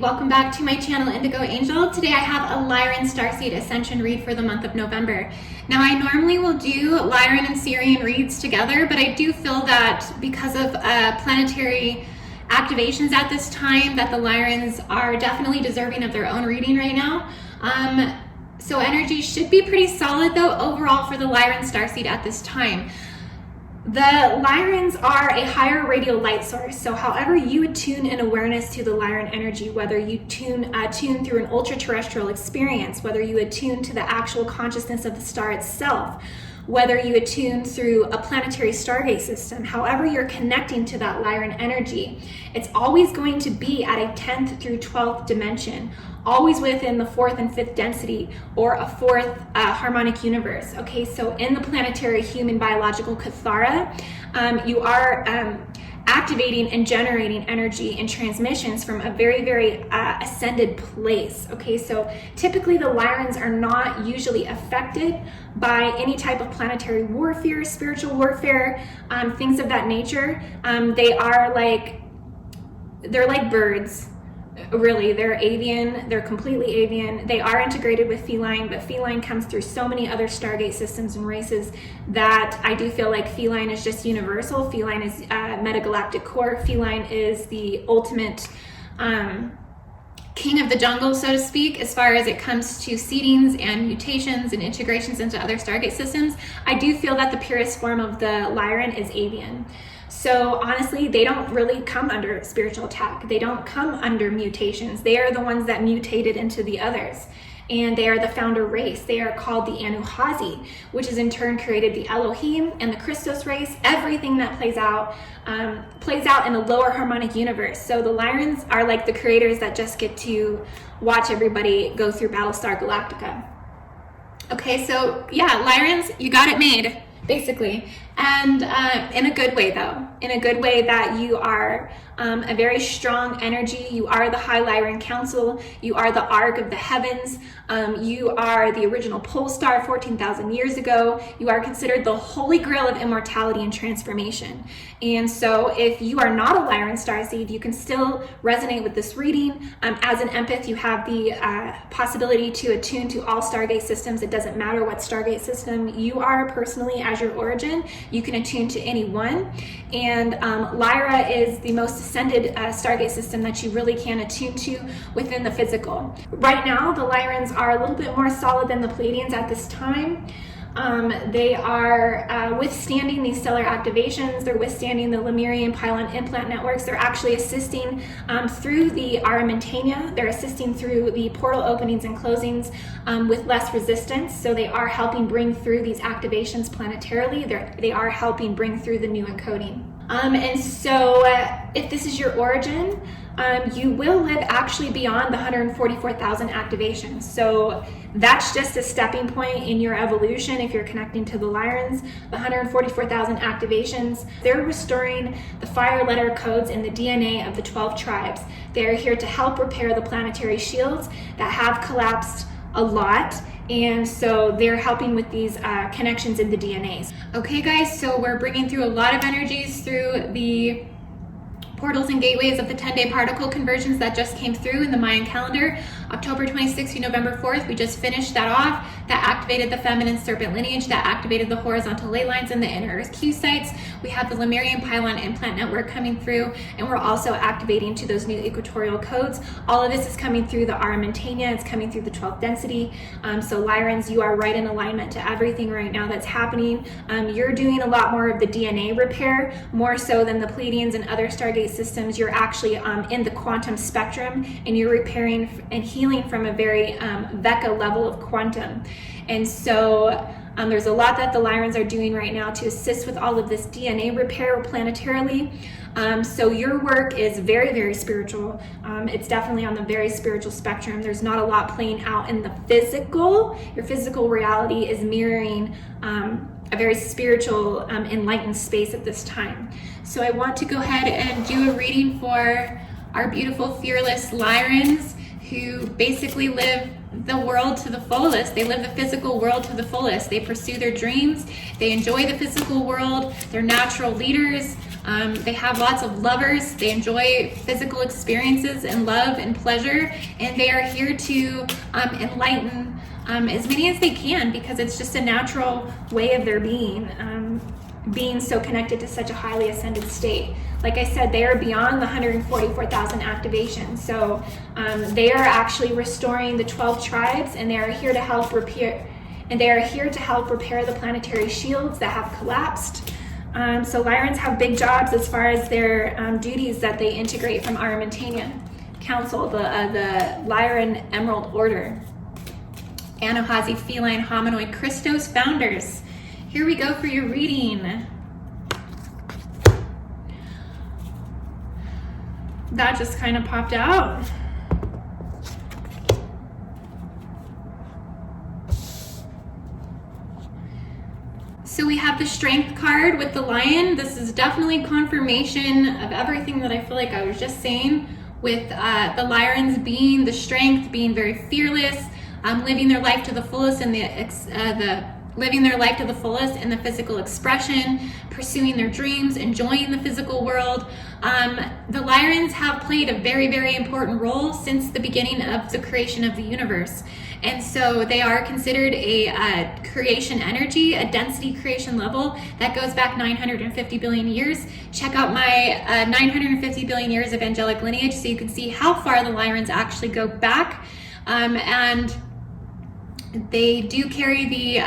Welcome back to my channel, Indigo Angel. Today I have a Lyran Starseed Ascension read for the month of November. Now I normally will do Lyran and Sirian reads together, but I do feel that because of planetary activations at this time that the Lyrans are definitely deserving of their own reading right now. So energy should be pretty solid though overall for the Lyran Starseed at this time. The Lyrans are a higher radial light source, so however you attune in awareness to the Lyran energy, whether you tune through an ultra-terrestrial experience, whether you attune to the actual consciousness of the star itself, whether you attune through a planetary Stargate system, however you're connecting to that Lyran energy, it's always going to be at a 10th through 12th dimension, always within the 4th and 5th density or a 4th harmonic universe. Okay, so in the planetary human biological Kathara, you are activating and generating energy and transmissions from a very, very ascended place. Okay, so typically the Lyrans are not usually affected by any type of planetary warfare, spiritual warfare, things of that nature. They're like birds. Really, they're avian, they're completely avian. They are integrated with feline, but feline comes through so many other Stargate systems and races that I do feel like feline is just universal. Feline is metagalactic core. Feline is the ultimate king of the jungle, so to speak, as far as it comes to seedings and mutations and integrations into other Stargate systems. I do feel that the purest form of the Lyran is avian. So honestly, they don't really come under spiritual attack. They don't come under mutations. They are the ones that mutated into the others. And they are the founder race. They are called the Anuhazi, which is in turn created the Elohim and the Christos race. Everything that plays out in a lower harmonic universe. So the Lyrans are like the creators that just get to watch everybody go through Battlestar Galactica. Okay, so yeah, Lyrans, you got it made, basically. And in a good way though, in a good way that you are a very strong energy. You are the High Lyran Council. You are the Ark of the Heavens. You are the original pole star 14,000 years ago. You are considered the holy grail of immortality and transformation. And so if you are not a Lyran Starseed, you can still resonate with this reading. As an empath, you have the possibility to attune to all Stargate systems. It doesn't matter what Stargate system you are personally as your origin. You can attune to any one. And Lyra is the most ascended Stargate system that you really can attune to within the physical. Right now, the Lyrans are a little bit more solid than the Pleiadians at this time. They are withstanding these stellar activations. They're withstanding the Lemurian pylon implant networks. They're actually assisting through the Aramentania. They're assisting through the portal openings and closings with less resistance. So they are helping bring through these activations planetarily. They are helping bring through the new encoding. And so if this is your origin, you will live actually beyond the 144,000 activations. So that's just a stepping point in your evolution if you're connecting to the Lyrans. The 144,000 activations, they're restoring the fire letter codes in the DNA of the 12 tribes. They're here to help repair the planetary shields that have collapsed a lot. And so they're helping with these connections in the DNAs. Okay guys, so we're bringing through a lot of energies through the portals and gateways of the 10-day particle conversions that just came through in the Mayan calendar. October 26th to November 4th, we just finished that off. That activated the feminine serpent lineage, that activated the horizontal ley lines and the inner earth Q sites. We have the Lemurian pylon implant network coming through, and we're also activating to those new equatorial codes. All of this is coming through the Aramentania, it's coming through the 12th density. So Lyrans, you are right in alignment to everything right now that's happening. You're doing a lot more of the DNA repair, more so than the Pleiadians and other Stargate systems. You're actually in the quantum spectrum, and you're repairing and healing from a very Vecca level of quantum. And so there's a lot that the Lyrans are doing right now to assist with all of this DNA repair planetarily. So your work is very, very spiritual. It's definitely on the very spiritual spectrum. There's not a lot playing out in the physical. Your physical reality is mirroring a very spiritual, enlightened space at this time. So I want to go ahead and do a reading for our beautiful, fearless Lyrans who basically live the world to the fullest. They live the physical world to the fullest. They pursue their dreams. They enjoy the physical world. They're natural leaders. They have lots of lovers. They enjoy physical experiences and love and pleasure. And they are here to enlighten as many as they can, because it's just a natural way of their being so connected to such a highly ascended state. Like I said, they are beyond the 144,000 activations. So they are actually restoring the 12 tribes, and they are here to help repair. And they are here to help repair the planetary shields that have collapsed. So Lyrans have big jobs as far as their duties that they integrate from Armentanian Council, the Lyran Emerald Order, Anahazi Feline Hominoid Christos founders. Here we go for your reading. That just kind of popped out. So we have the Strength card with the Lion. This is definitely confirmation of everything that I feel like I was just saying, with the Lyrans being the strength, being very fearless, living their life to the fullest, and living their life to the fullest in the physical expression, pursuing their dreams, enjoying the physical world. The Lyrans have played a very, very important role since the beginning of the creation of the universe. And so they are considered a creation energy, a density creation level that goes back 950 billion years. Check out my 950 billion years of angelic lineage so you can see how far the Lyrans actually go back. And they do carry the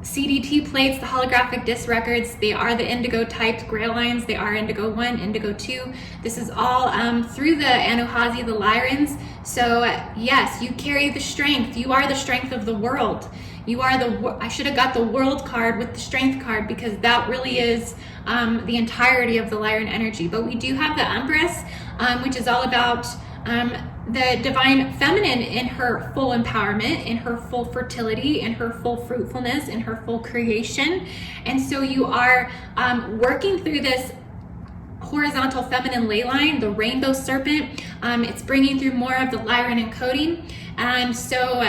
CDT plates, the holographic disc records. They are the indigo typed grail lines. They are indigo 1, indigo 2. This is all through the Anuhazi, the Lyrans. So yes, you carry the strength. You are the strength of the world. You are I should have got the world card with the strength card, because that really is the entirety of the Lyran energy. But we do have the Empress, which is all about the divine feminine in her full empowerment, in her full fertility, in her full fruitfulness, in her full creation. And so you are working through this horizontal feminine ley line, the rainbow serpent. It's bringing through more of the Lyran encoding. And so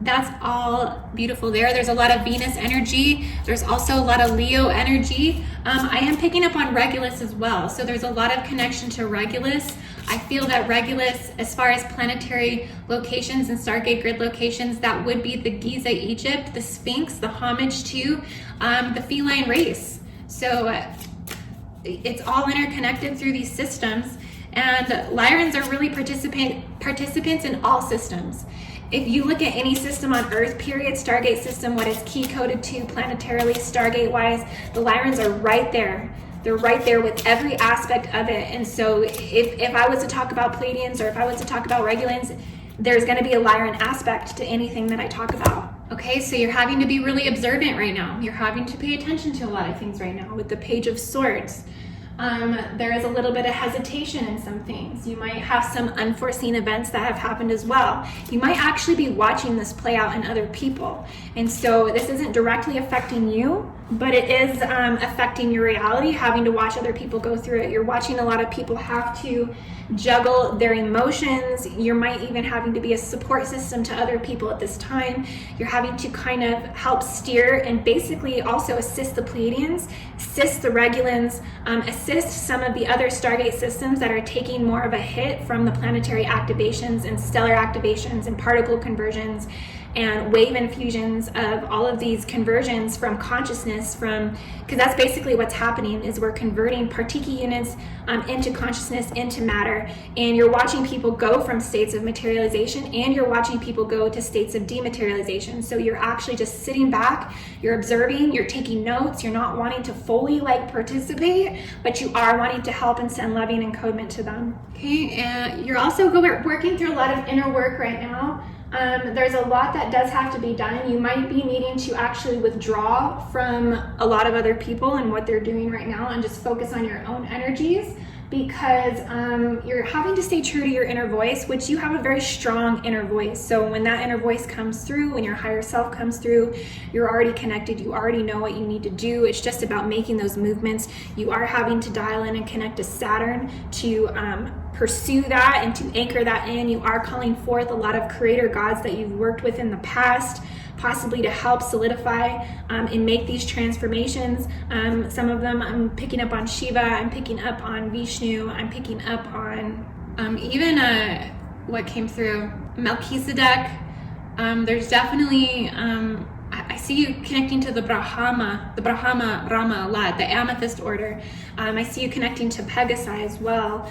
that's all beautiful there. There's a lot of Venus energy. There's also a lot of Leo energy. I am picking up on Regulus as well. So there's a lot of connection to Regulus. I feel that Regulus, as far as planetary locations and Stargate grid locations, that would be the Giza Egypt, the Sphinx, the homage to the feline race. So it's all interconnected through these systems. And Lyrans are really participants in all systems. If you look at any system on Earth, period, Stargate system, what is key coded to planetarily, Stargate-wise, the Lyrans are right there. They're right there with every aspect of it. And so if I was to talk about Pleiadians, or if I was to talk about Regulans, there's going to be a Lyran aspect to anything that I talk about. Okay, so you're having to be really observant right now. You're having to pay attention to a lot of things right now. With the Page of Swords, there is a little bit of hesitation in some things. You might have some unforeseen events that have happened as well. You might actually be watching this play out in other people. And so this isn't directly affecting you, but it is affecting your reality, having to watch other people go through it. You're watching a lot of people have to juggle their emotions. You might even having to be a support system to other people at this time. You're having to kind of help steer and basically also assist the Pleiadians, assist the Regulans, assist some of the other Stargate systems that are taking more of a hit from the planetary activations and stellar activations and particle conversions and wave infusions of all of these conversions from consciousness, because that's basically what's happening, is we're converting particle units into consciousness, into matter. And you're watching people go from states of materialization, and you're watching people go to states of dematerialization. So you're actually just sitting back, you're observing, you're taking notes, you're not wanting to fully participate, but you are wanting to help and send loving encodement to them. Okay, and you're also working through a lot of inner work right now. There's a lot that does have to be done. You might be needing to actually withdraw from a lot of other people and what they're doing right now, and just focus on your own energies, because you're having to stay true to your inner voice, which you have a very strong inner voice. So when that inner voice comes through, when your higher self comes through, you're already connected. You already know what you need to do. It's just about making those movements. You are having to dial in and connect to Saturn to pursue that and to anchor that in. You are calling forth a lot of creator gods that you've worked with in the past, possibly to help solidify and make these transformations. Some of them I'm picking up on Shiva, I'm picking up on Vishnu, I'm picking up on even what came through Melchizedek. There's definitely I see you connecting to the Brahma Rama a lot, the Amethyst order. I see you connecting to Pegasi as well.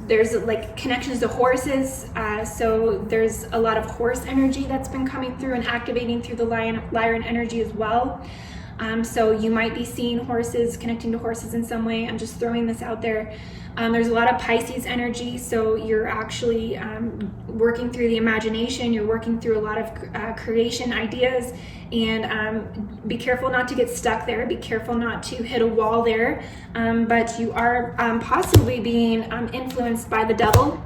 There's like connections to horses, so there's a lot of horse energy that's been coming through and activating through the Lyran energy as well. So you might be seeing horses, connecting to horses in some way. I'm just throwing this out there. There's a lot of Pisces energy, so you're actually working through the imagination, you're working through a lot of creation ideas, and be careful not to get stuck there, be careful not to hit a wall there, but you are possibly being influenced by the devil.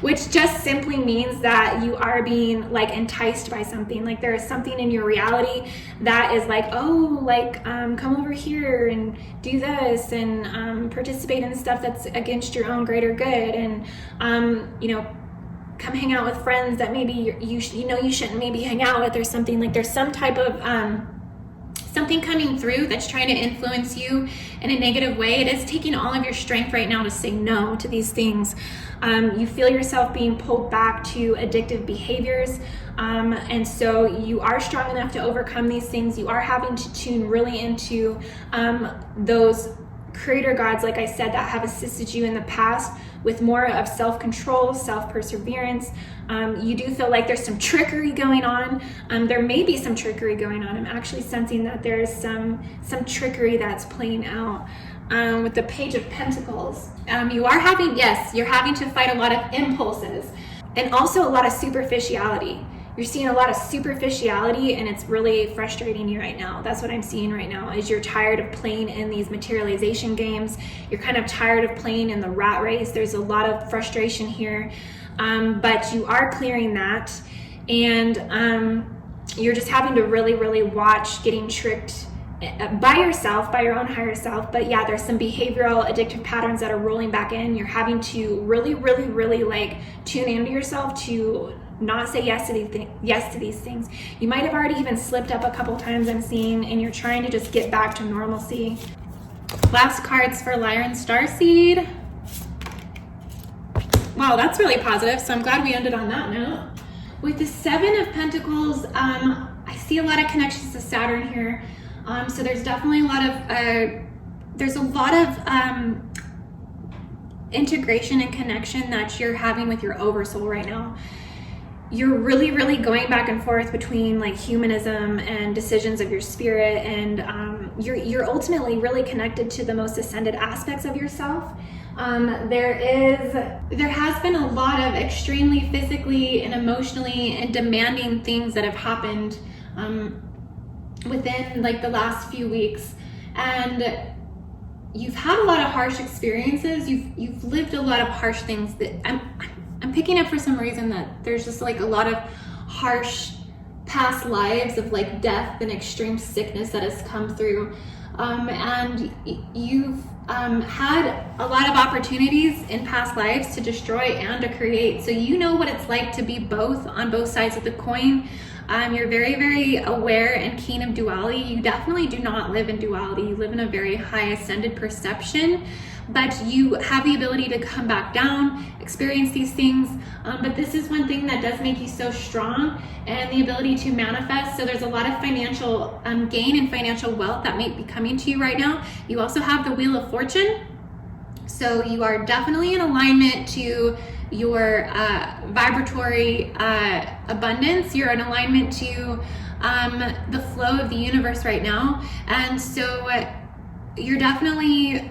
Which just simply means that you are being like enticed by something. Like there is something in your reality that is like, oh, like come over here and do this and participate in stuff that's against your own greater good, and you know, come hang out with friends that maybe you shouldn't maybe hang out with, or something. Like there's some type of something coming through that's trying to influence you in a negative way. It is taking all of your strength right now to say no to these things. You feel yourself being pulled back to addictive behaviors, and so you are strong enough to overcome these things. You are having to tune really into those creator gods, like I said, that have assisted you in the past with more of self-control, self-perseverance. You do feel like there's some trickery going on. There may be some trickery going on. I'm actually sensing that there's some trickery that's playing out. With the Page of Pentacles, you're having to fight a lot of impulses and also a lot of superficiality. You're seeing a lot of superficiality, and it's really frustrating you right now. That's what I'm seeing right now, is you're tired of playing in these materialization games. You're kind of tired of playing in the rat race. There's a lot of frustration here, but you are clearing that, and you're just having to really, really watch getting tricked by yourself, by your own higher self. But yeah, there's some behavioral addictive patterns that are rolling back in. You're having to really, really, really like tune into yourself to not say yes to these things. You might have already even slipped up a couple times, I'm seeing, and you're trying to just get back to normalcy. Last cards for Lyran Starseed. Wow, that's really positive, so I'm glad we ended on that note. With the Seven of Pentacles, I see a lot of connections to Saturn here. So there's definitely a lot of integration and connection that you're having with your oversoul right now. You're really, really going back and forth between like humanism and decisions of your spirit, and you're ultimately really connected to the most ascended aspects of yourself. There has been a lot of extremely physically and emotionally and demanding things that have happened within like the last few weeks, and you've had a lot of harsh experiences. You've lived a lot of harsh things that I'm picking up for some reason, that there's just like a lot of harsh past lives of like death and extreme sickness that has come through, and you've had a lot of opportunities in past lives to destroy and to create. So you know what it's like to be both on both sides of the coin. You're very, very aware and keen of duality. You definitely do not live in duality. You live in a very high ascended perception, but you have the ability to come back down, experience these things. But this is one thing that does make you so strong, and the ability to manifest. So there's a lot of financial gain and financial wealth that may be coming to you right now. You also have the Wheel of Fortune. So you are definitely in alignment to your vibratory abundance. You're in alignment to the flow of the universe right now, and so you're definitely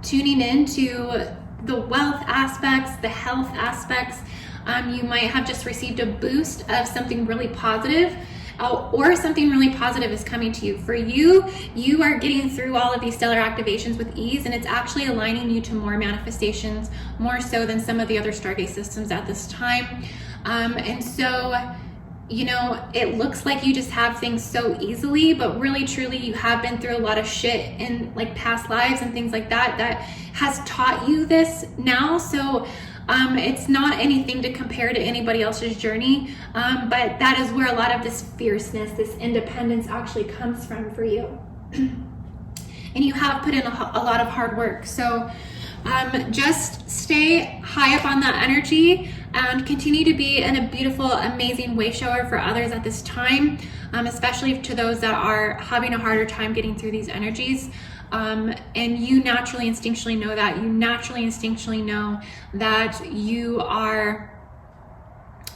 tuning into the wealth aspects, the health aspects. You might have just received a boost of something really positive, or something really positive is coming to you. For you, you are getting through all of these stellar activations with ease, and it's actually aligning you to more manifestations, more so than some of the other Stargate systems at this time. And so you know, it looks like you just have things so easily, but really truly you have been through a lot of shit in like past lives and things like that that has taught you this now. So it's not anything to compare to anybody else's journey, but that is where a lot of this fierceness, this independence actually comes from for you. And you have put in a lot of hard work. So just stay high up on that energy and continue to be a beautiful, amazing way shower for others at this time, especially to those that are having a harder time getting through these energies. And you naturally, instinctually know that. You naturally, instinctually know that you are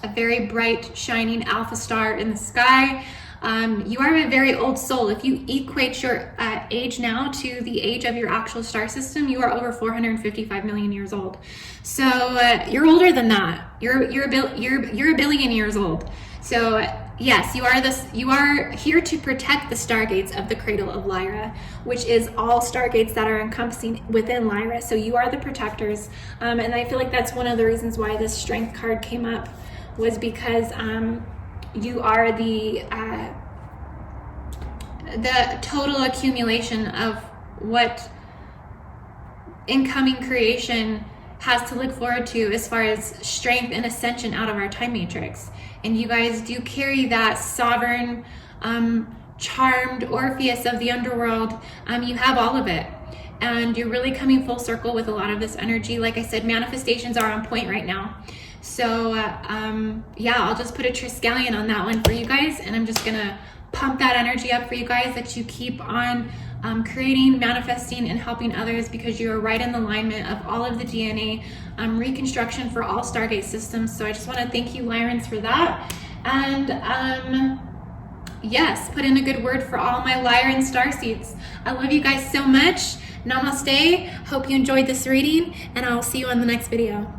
a very bright, shining alpha star in the sky. You are a very old soul. If you equate your age now to the age of your actual star system, you are over 455 million years old. So you're older than that. You're a billion years old. So yes, you are here to protect the stargates of the cradle of Lyra, which is all stargates that are encompassing within Lyra. So you are the protectors. And I feel like that's one of the reasons why this strength card came up, was because you are the total accumulation of what incoming creation has to look forward to as far as strength and ascension out of our time matrix. And you guys do carry that sovereign, charmed Orpheus of the underworld. You have all of it. And you're really coming full circle with a lot of this energy. Like I said, manifestations are on point right now. So yeah, I'll just put a Triskelion on that one for you guys, and I'm just gonna pump that energy up for you guys, that you keep on creating, manifesting, and helping others, because you are right in the alignment of all of the DNA reconstruction for all Stargate systems. So I just want to thank you, Lyrans, for that. And yes, put in a good word for all my Lyran Starseeds. I love you guys so much. Namaste. Hope you enjoyed this reading, and I'll see you on the next video.